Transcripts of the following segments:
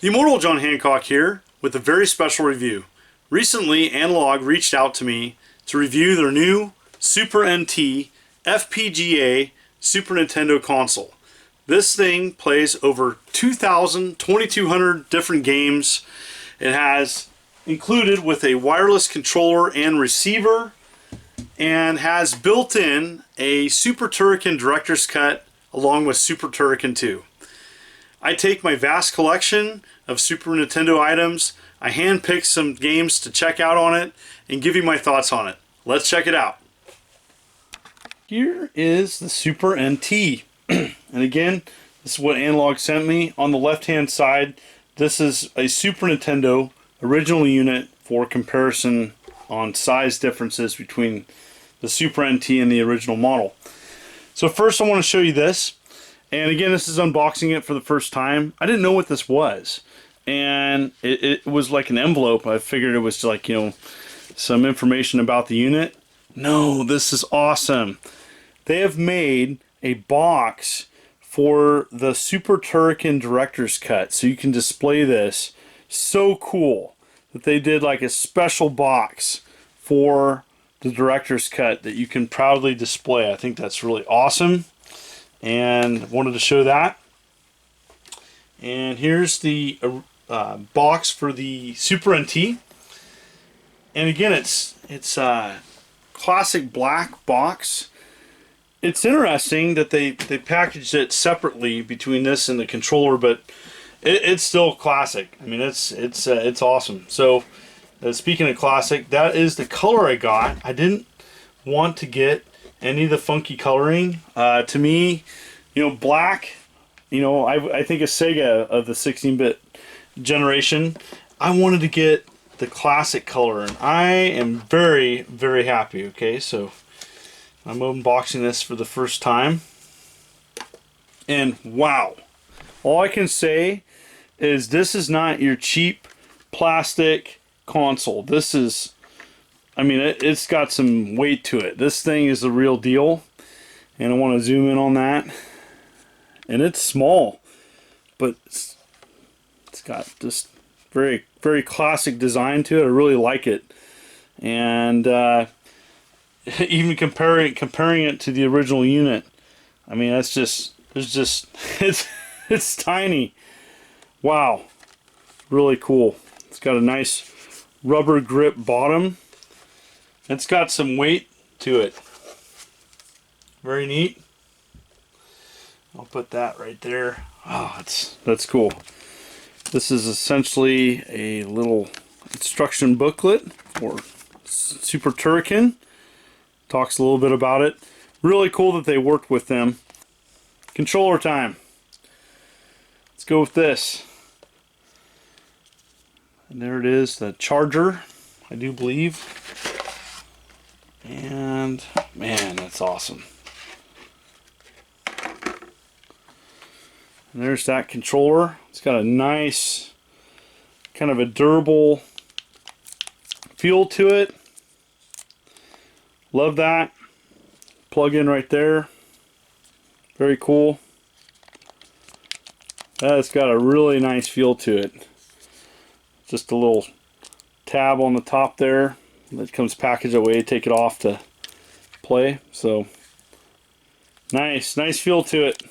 The Immortal John Hancock here with a very special review. Recently, Analogue reached out to me to review their new Super NT FPGA Super Nintendo console. This thing plays over 2,200 different games. It has included with a wireless controller and receiver, and has built in a Super Turrican Director's Cut along with Super Turrican 2. I take my vast collection of Super Nintendo items, I handpick some games to check out on it, and give you my thoughts on it. Let's check it out. Here is the Super NT. And again, this is what Analogue sent me. On the left hand side, this is a Super Nintendo original unit for comparison on size differences between the Super NT and the original model. So first I want to show you this. And again, this is unboxing it for the first time. I didn't know what this was. And it was like an envelope. I figured it was like, some information about the unit. No, this is awesome. They have made a box for the Super Turrican Director's Cut. So you can display this. So cool that they did like a special box for the Director's Cut that you can proudly display. I think that's really awesome. And wanted to show that. And here's the box for the Super NT. And again, it's a classic black box. It's interesting that they packaged it separately between this and the controller, but it's still classic. I mean, it's awesome. So speaking of classic, that is the color I got. I didn't want to get any of the funky coloring. To me, black, I think of Sega of the 16-bit generation. I wanted to get the classic color, and I am very, very happy. Okay, so I'm unboxing this for the first time, and wow, all I can say is this is not your cheap plastic console. This is, I mean, it's got some weight to it. This thing is the real deal, and I want to zoom in on that. And it's small, but it's got just very, very classic design to it. I really like it, and even comparing it to the original unit, I mean, it's tiny. Wow, really cool. It's got a nice rubber grip bottom. It's got some weight to it. Very neat. I'll put that right there. Oh, that's cool. This is essentially a little instruction booklet for Super Turrican. Talks a little bit about it. Really cool that they worked with them. Controller time. Let's go with this. And there it is, the charger, I do believe. And man, that's awesome. And there's that controller. It's got a nice, kind of a durable feel to it. Love that. Plug in right there. Very cool. That's got a really nice feel to it. Just a little tab on the top there that comes packaged away. Take it off to play. So nice feel to it.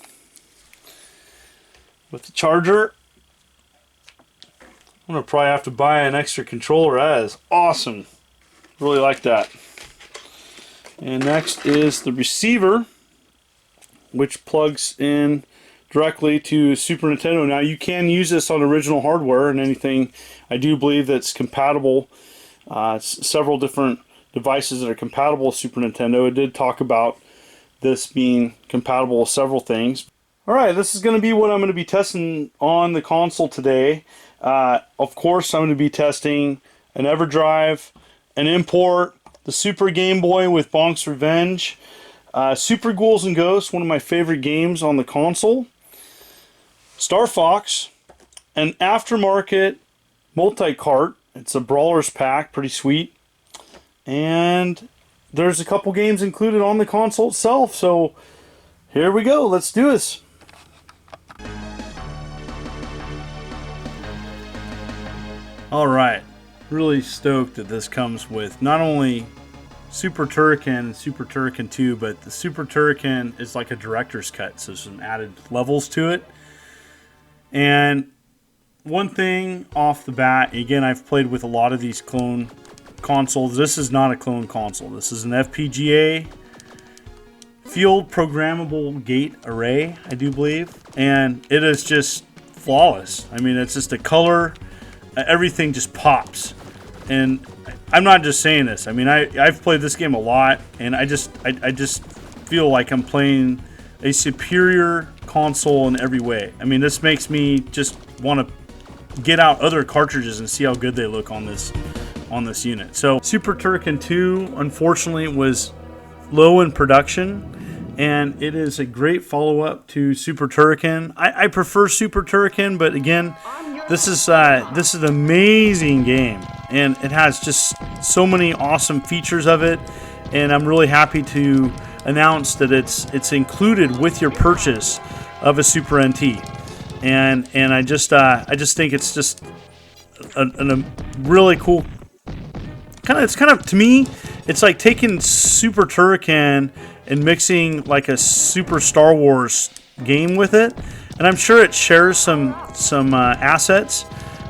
With the charger, I'm gonna probably have to buy an extra controller. That is awesome. Really like that. And next is the receiver, which plugs in directly to Super Nintendo. Now you can use this on original hardware and anything. I do believe that's compatible. Several different devices that are compatible with Super Nintendo. It did talk about this being compatible with several things. Alright, this is going to be what I'm going to be testing on the console today. Of course, I'm going to be testing an Everdrive, an import, the Super Gameboy with Bonk's Revenge, Super Ghouls and Ghosts, one of my favorite games on the console, Starfox, an aftermarket multi-cart. It's a Brawlers pack, pretty sweet. And there's a couple games included on the console itself, so here we go, let's do this. Alright, really stoked that this comes with not only Super Turrican and Super Turrican 2, but the Super Turrican is like a director's cut, so some added levels to it. And one thing off the bat, again, I've played with a lot of these clone consoles. This is not a clone console. This is an FPGA field programmable gate array, I do believe. And it is just flawless. I mean, it's just a color, everything just pops. And I'm not just saying this. I mean, I've played this game a lot, and I just feel like I'm playing a superior console in every way. I mean, this makes me just want to get out other cartridges and see how good they look on this unit. So Super Turrican 2 unfortunately was low in production, and it is a great follow-up to Super Turrican. I prefer Super Turrican, but again, this is an amazing game, and it has just so many awesome features of it, and I'm really happy to announce that it's included with your purchase of a Super NT. And I just think it's just a really cool it's kind of to me, it's like taking Super Turrican and mixing like a Super Star Wars game with it. And I'm sure it shares some assets,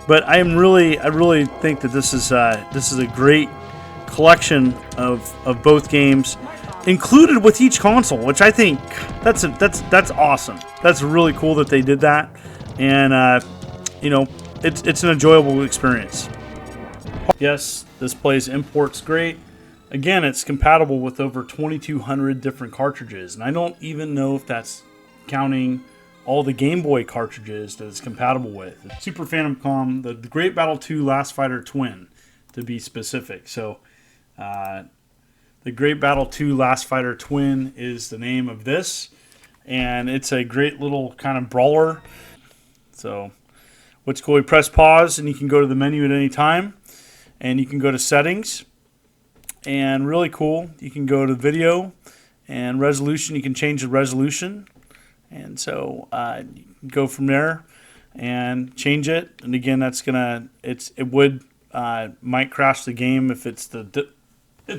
but I really think that this is a great collection of both games included with each console, which I think that's awesome. That's really cool that they did that, and you know, it's an enjoyable experience. Yes, this plays imports great. Again, it's compatible with over 2,200 different cartridges, and I don't even know if that's counting all the Gameboy cartridges that it's compatible with. Super Famicom, the Great Battle 2 Last Fighter Twin, to be specific. So, the Great Battle 2 Last Fighter Twin is the name of this, and it's a great little kind of brawler. So, what's cool, you press pause, and you can go to the menu at any time, and you can go to settings, and really cool, you can go to video and resolution. You can change the resolution. And so you can go from there and change it. And again, that's gonna might crash the game if it's the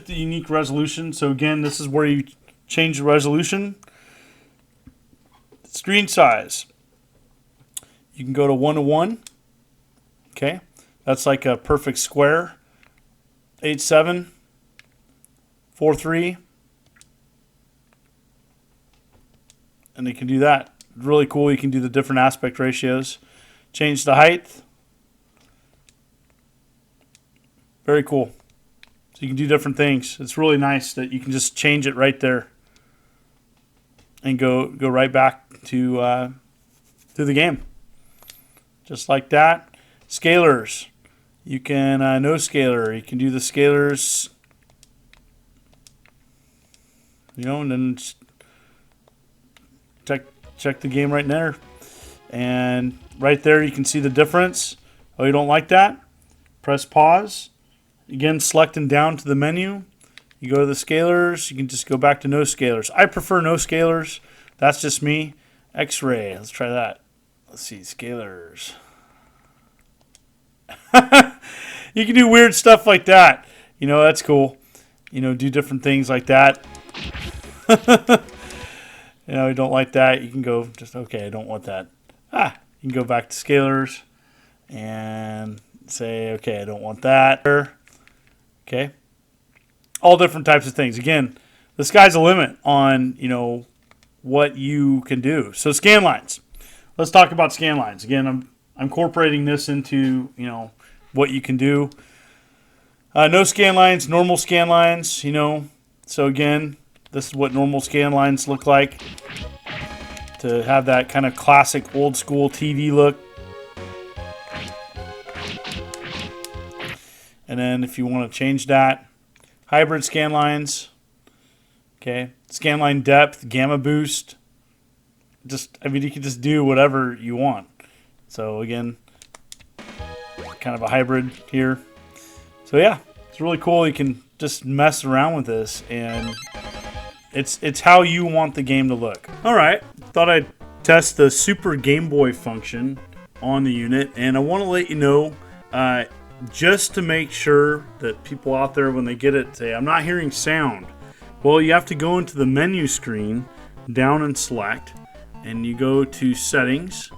unique resolution. So again, this is where you change the resolution. Screen size. You can go to 1:1. Okay, that's like a perfect square. 8:7, 4:3. And you can do that. Really cool. You can do the different aspect ratios. Change the height. Very cool. So you can do different things. It's really nice that you can just change it right there and go right back to the game. Just like that. Scalers. You can no scaler. You can do the scalers. You know, and then check the game right there, and right there you can see the difference. Oh, you don't like that? Press pause. Again, selecting down to the menu. You go to the scalers. You can just go back to no scalers. I prefer no scalers. That's just me. X-ray. Let's try that. Let's see, scalers. You can do weird stuff like that. You know, that's cool. You know, do different things like that. You know, you don't like that, you can go just, okay, I don't want that. You can go back to scalers and say, okay, I don't want that. Okay. All different types of things. Again, the sky's the limit on, you know, what you can do. So Scanlines. Let's talk about Scanlines. Again, I'm incorporating this into, you know, what you can do. No Scanlines, normal Scanlines, you know. So again, this is what normal Scanlines look like, to have that kind of classic old school TV look. And then if you want to change that, hybrid Scanlines, okay, Scanline depth, gamma boost. I mean, you can just do whatever you want. So again, kind of a hybrid here. So yeah, it's really cool. You can just mess around with this, and it's how you want the game to look. Alright, thought I'd test the Super Game Boy function on the unit, and I want to let you know just to make sure that people out there, when they get it, say, I'm not hearing sound. Well, you have to go into the menu screen, down and select, and you go to settings,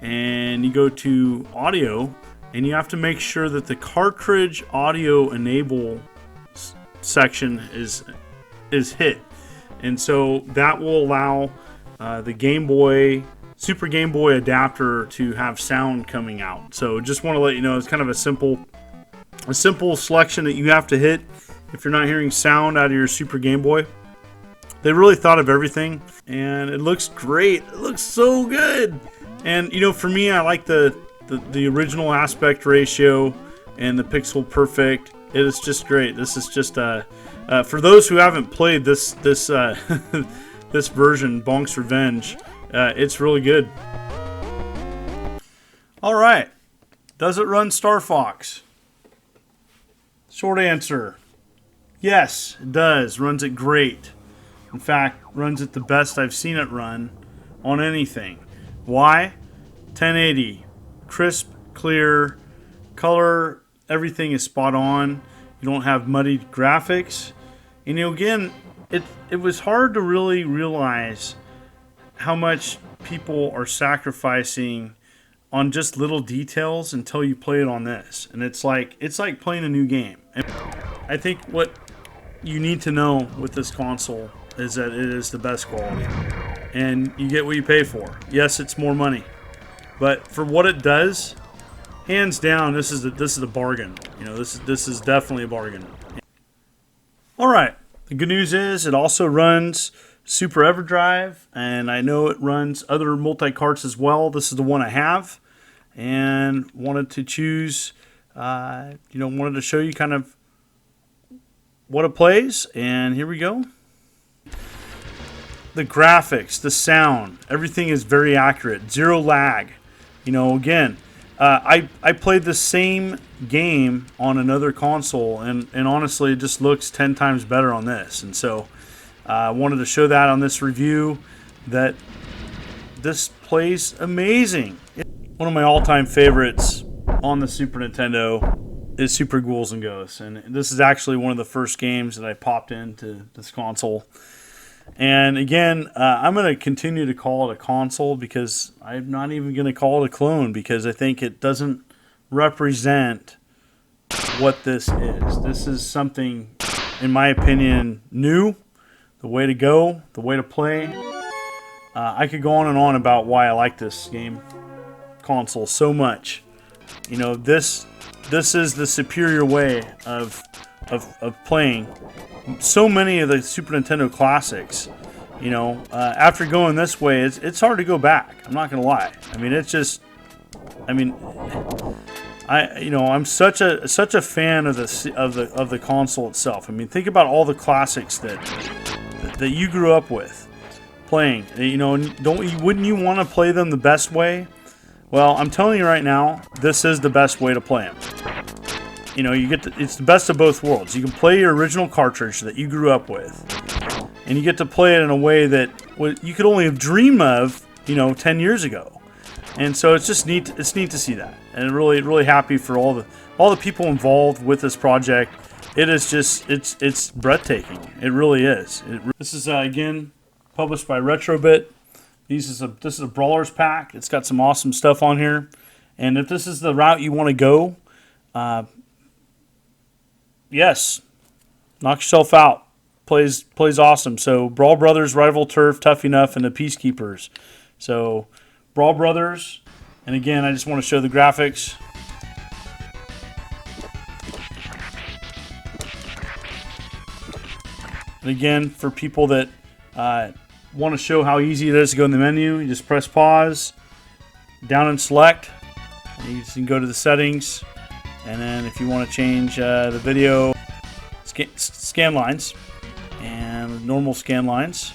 and you go to audio, and you have to make sure that the cartridge audio enable section is hit. And so that will allow the Game Boy, Super Game Boy adapter to have sound coming out. So just want to let you know, it's kind of a simple selection that you have to hit if you're not hearing sound out of your Super Game Boy. They really thought of everything, and it looks great. It looks so good. And you know, for me, I like the original aspect ratio and the pixel perfect. It is just great. This is just for those who haven't played this this version, Bonk's Revenge. It's really good. All right, does it run Starfox? Short answer: yes, it does. Runs it great. In fact, runs it the best I've seen it run on anything. Why? 1080, crisp, clear, color, everything is spot on. You don't have muddied graphics. And you know, again, it was hard to really realize how much people are sacrificing on just little details until you play it on this. And it's like playing a new game. And I think what you need to know with this console is that it is the best quality, and you get what you pay for. Yes, it's more money, but for what it does, hands down, this is a bargain. You know, this is definitely a bargain. All right, the good news is it also runs Super Everdrive, and I know it runs other multi-carts as well. This is the one I have, and wanted to choose. Wanted to show you kind of what it plays, and here we go. The graphics, the sound, everything is very accurate. Zero lag. You know, again, I played the same game on another console, and honestly, it just looks 10 times better on this. And so I wanted to show that on this review, that this plays amazing. One of my all-time favorites on the Super Nintendo is Super Ghouls and Ghosts. And this is actually one of the first games that I popped into this console. And again, I'm going to continue to call it a console, because I'm not even going to call it a clone, because I think it doesn't represent what this is. This is something, in my opinion, new, the way to go, the way to play. I could go on and on about why I like this game console so much. You know, this is the superior way of playing so many of the Super Nintendo classics. You know, after going this way, it's hard to go back. I'm not gonna lie. I mean, it's just, I'm such a fan of the console itself. I mean, think about all the classics that you grew up with playing. You know, wouldn't you want to play them the best way? Well, I'm telling you right now, this is the best way to play them. You know, it's the best of both worlds. You can play your original cartridge that you grew up with, and you get to play it in a way that you could only have dreamed of, 10 years ago. And so it's just neat. It's neat to see that, and really, really happy for all the people involved with this project. It is just, it's breathtaking. It really is. This is again published by Retrobit. This is a Brawlers pack. It's got some awesome stuff on here, and if this is the route you want to go, yes, knock yourself out. Plays awesome. So Brawl Brothers, Rival Turf, Tough Enough, and the Peacekeepers. So Brawl Brothers, and again, I just want to show the graphics. And again, for people that want to show how easy it is to go in the menu, you just press pause, down and select. And you can go to the settings, and then if you want to change the video Scanlines and normal Scanlines,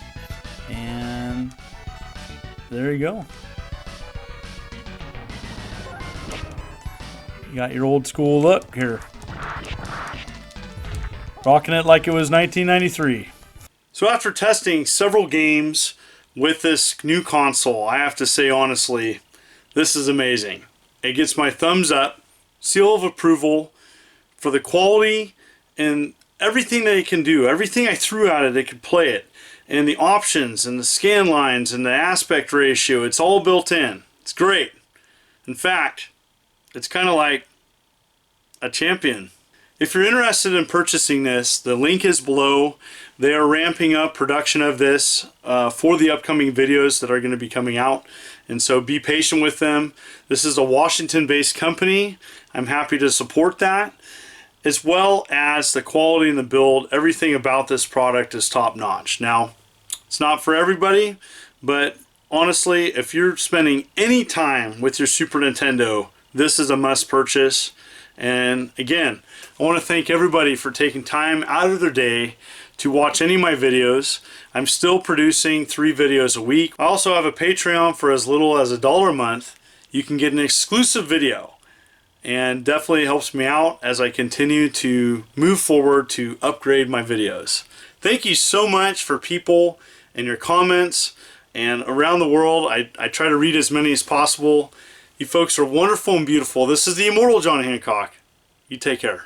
and there you go. You got your old school look here. Rocking it like it was 1993. So after testing several games with this new console, I have to say honestly, this is amazing. It gets my thumbs up. seal of approval for the quality and everything that it can do. Everything I threw at it, it could play it. And the options and the scan lines and the aspect ratio, it's all built in. It's great. In fact, it's kind of like a champion. If you're interested in purchasing this, the link is below. They are ramping up production of this for the upcoming videos that are going to be coming out. And so be patient with them. This is a Washington-based company. I'm happy to support that. As well as the quality and the build, everything about this product is top-notch. Now, it's not for everybody, but honestly, if you're spending any time with your Super Nintendo, this is a must purchase. And again, I want to thank everybody for taking time out of their day to watch any of my videos. I'm still producing 3 videos a week. I also have a Patreon for as little as $1 a month. You can get an exclusive video, and definitely helps me out as I continue to move forward to upgrade my videos. Thank you so much for people and your comments, and around the world. I try to read as many as possible. You folks are wonderful and beautiful. This is the Immortal John Hancock. You take care.